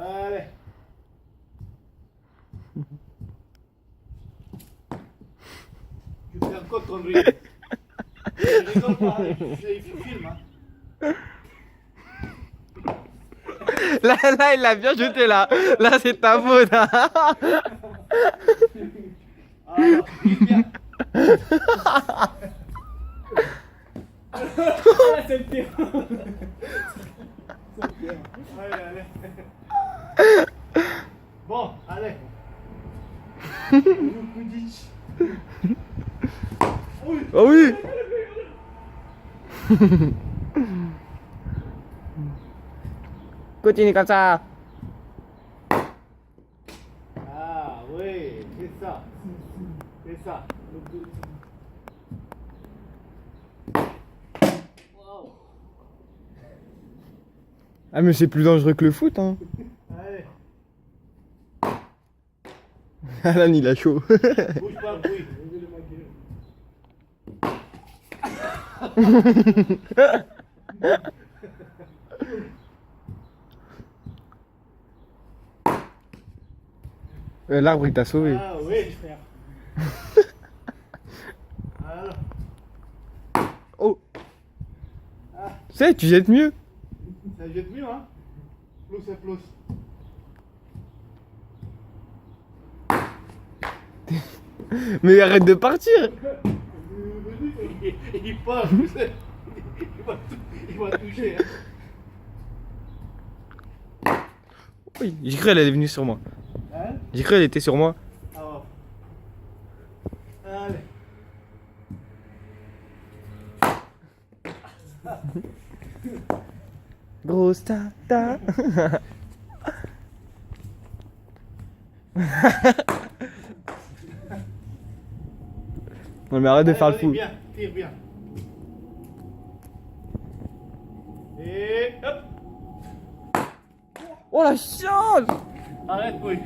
Allez. Tu fais encore ton rire. Je rigole pas, il filme. Hein. Là, il l'a bien jeté là. Là, c'est ta faute. Hein. Alors, viens. Ah, c'est le pire. C'est le pire. Allez, allez. Bon, allez. Oh oui. Continue comme ça. Ah oui, c'est ça. C'est ça. Wow. Ah mais c'est plus dangereux que le foot hein. Allez, Alan il a chaud. bouge pas, bruit. L'arbre il t'a sauvé. Ah oui, frère. Alors, Oh. ah, Tu sais, tu jettes mieux. ça jette mieux, hein. Plus et plus. Mais arrête de partir. Il part, tu sais. Il va toucher. Hein. Oui, j'ai cru qu'elle est venue sur moi. Hein? J'ai cru qu'elle était sur moi. Ah, allez. Grosse tata. Non mais arrête de faire le Allez, fou. Bien, tire bien. Et hop. Oh la chance. Arrête, oui.